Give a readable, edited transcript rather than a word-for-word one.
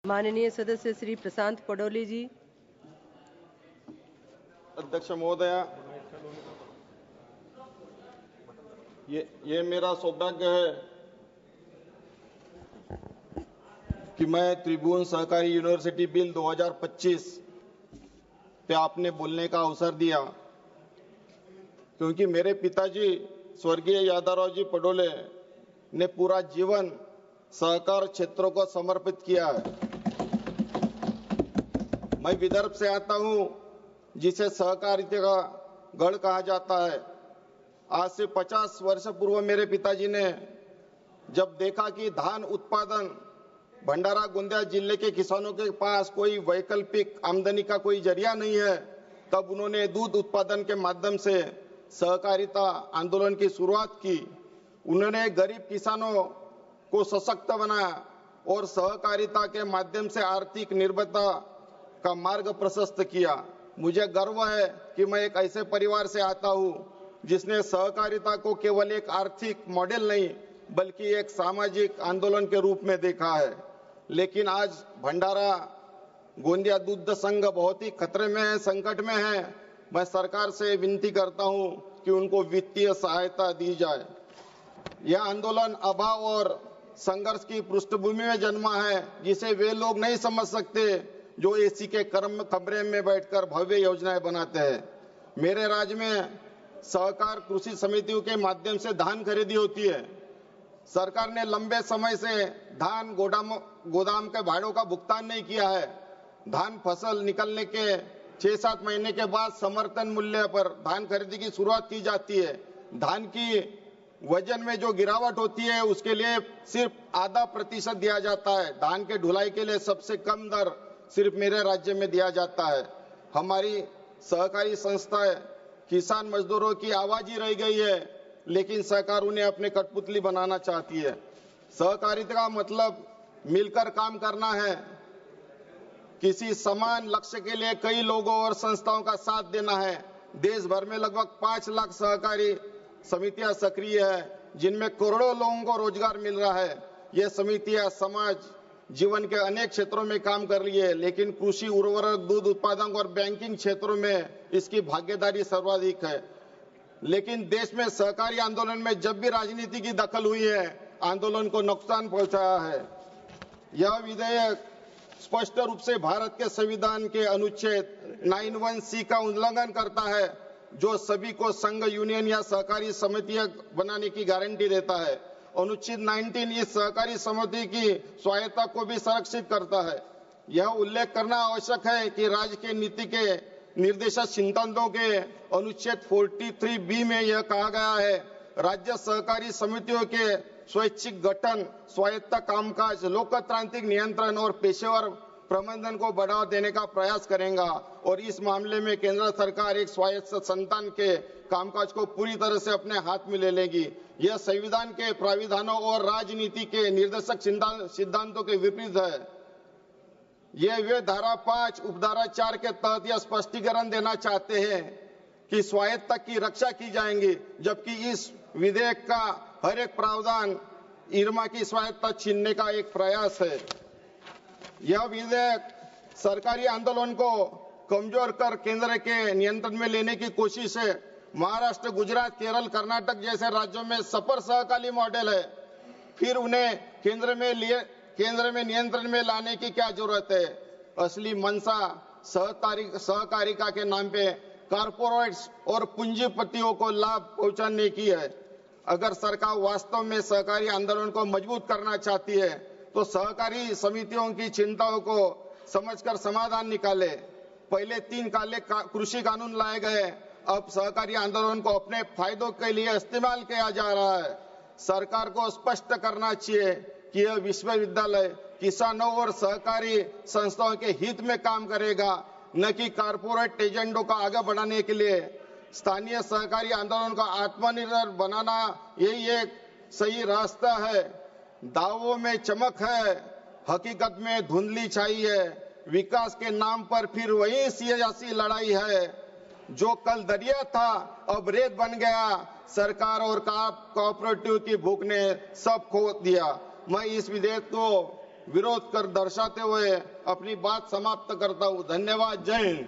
माननीय सदस्य श्री प्रशांत पडोले जी। अध्यक्ष महोदय, ये मेरा सौभाग्य है कि मैं त्रिभुवन सहकारी यूनिवर्सिटी बिल 2025 पे आपने बोलने का अवसर दिया, क्योंकि मेरे पिताजी स्वर्गीय यादवराव जी पडोले ने पूरा जीवन सहकार क्षेत्रों को समर्पित किया है। मैं विदर्भ से आता हूं, जिसे सहकारिता का गढ़ कहा जाता है। आज से 50 वर्ष पूर्व मेरे पिताजी ने जब देखा कि धान उत्पादन भंडारा गोंदिया जिले के किसानों के पास कोई वैकल्पिक आमदनी का कोई जरिया नहीं है, तब उन्होंने दूध उत्पादन के माध्यम से सहकारिता आंदोलन की शुरुआत की। उन्होंने गरीब किसानों को सशक्त बनाया और सहकारिता के माध्यम से आर्थिक निर्भरता का मार्ग प्रशस्त किया। मुझे गर्व है कि मैं एक ऐसे परिवार से आता हूं जिसने सहकारिता को केवल एक आर्थिक मॉडल नहीं बल्कि एक सामाजिक आंदोलन के रूप में देखा है। लेकिन आज भंडारा गोंदिया दुग्ध संघ बहुत ही खतरे में है, संकट में है। मैं सरकार से विनती करता हूं कि उनको वित्तीय सहायता दी जाए। यह आंदोलन अभाव और संघर्ष की पृष्ठभूमि में जन्मा है, जिसे वे लोग नहीं समझ सकते जो एसी के कमरे में बैठकर भव्य योजनाएं बनाते हैं। मेरे राज्य में सहकार कृषि समितियों के माध्यम से धान खरीदी होती है। सरकार ने लंबे समय से धान गोदाम के भाड़ों का भुगतान नहीं किया है। धान फसल निकलने के 6-7 महीने के बाद समर्थन मूल्य पर धान खरीदी की शुरुआत की जाती है। धान की वजन में जो गिरावट होती है उसके लिए सिर्फ आधा % दिया जाता है। धान के ढुलाई के लिए सबसे कम दर सिर्फ मेरे राज्य में दिया जाता है। हमारी सहकारी संस्थाएं किसान मजदूरों की आवाज ही रह गई है, लेकिन सरकार उन्हें अपने कठपुतली बनाना चाहती है। सहकारिता का मतलब मिलकर काम करना है, किसी समान लक्ष्य के लिए कई लोगों और संस्थाओं का साथ देना है। देश भर में लगभग 5 लाख सहकारी समितियां सक्रिय है, जिनमें करोड़ों लोगों को रोजगार मिल रहा है। ये समितियां समाज जीवन के अनेक क्षेत्रों में काम कर रही है, लेकिन कृषि, उर्वरक, दूध उत्पादन और बैंकिंग क्षेत्रों में इसकी भागीदारी सर्वाधिक है। लेकिन देश में सहकारी आंदोलन में जब भी राजनीति की दखल हुई है, आंदोलन को नुकसान पहुंचाया है। यह विधेयक स्पष्ट रूप से भारत के संविधान के अनुच्छेद 91C का उल्लंघन करता है, जो सभी को संघ, यूनियन या सहकारी समितियां बनाने की गारंटी देता है। अनुच्छेद 19 इस सहकारी समिति की स्वायत्ता को भी संरक्षित करता है। यह उल्लेख करना आवश्यक है कि राज्य के नीति के निर्देशक सिद्धांतों के अनुच्छेद 43B में यह कहा गया है, राज्य सहकारी समितियों के स्वैच्छिक गठन, स्वायत्त कामकाज, लोकतांत्रिक नियंत्रण और पेशेवर प्रबंधन को बढ़ावा देने का प्रयास करेगा और इस मामले में केंद्र सरकार एक स्वायत्त संस्थान के कामकाज को पूरी तरह से अपने हाथ में ले लेगी। यह संविधान के प्राविधानों और राजनीति के निर्देशक सिद्धांतों के विपरीत है। ये वे धारा 5 उपधारा 4 के तहत यह स्पष्टीकरण देना चाहते हैं कि स्वायत्तता की रक्षा की जाएगी, जबकि इस विधेयक का हर एक प्रावधान इरमा की स्वायत्तता छीनने का एक प्रयास है। यह विधेयक सरकारी आंदोलन को कमजोर कर केंद्र के नियंत्रण में लेने की कोशिश है। महाराष्ट्र, गुजरात, केरल, कर्नाटक जैसे राज्यों में सफल सहकारी मॉडल है, फिर उन्हें केंद्र में नियंत्रण में लाने की क्या जरूरत है। असली मंशा सहकारिता के नाम पे कारपोरेट्स और पूंजीपतियों को लाभ पहुंचाने की है। अगर सरकार वास्तव में सहकारी आंदोलन को मजबूत करना चाहती है तो सहकारी समितियों की चिंताओं को समझकर समाधान निकाले। पहले 3 काले कृषि कानून लाए गए, अब सहकारी आंदोलन को अपने फायदों के लिए इस्तेमाल किया जा रहा है। सरकार को स्पष्ट करना चाहिए कि यह विश्वविद्यालय किसानों और सहकारी संस्थाओं के हित में काम करेगा, न कि कारपोरेट एजेंडों को आगे बढ़ाने के लिए। स्थानीय सहकारी आंदोलन को आत्मनिर्भर बनाना यही एक सही रास्ता है। दावों में चमक है, हकीकत में धुंधली छाई है। विकास के नाम पर फिर वही सियासी लड़ाई है। जो कल दरिया था अब रेत बन गया। सरकार और कोऑपरेटिव की भूख ने सब खो दिया। मैं इस विधेयक को विरोध कर दर्शाते हुए अपनी बात समाप्त करता हूं। धन्यवाद। जय हिंद।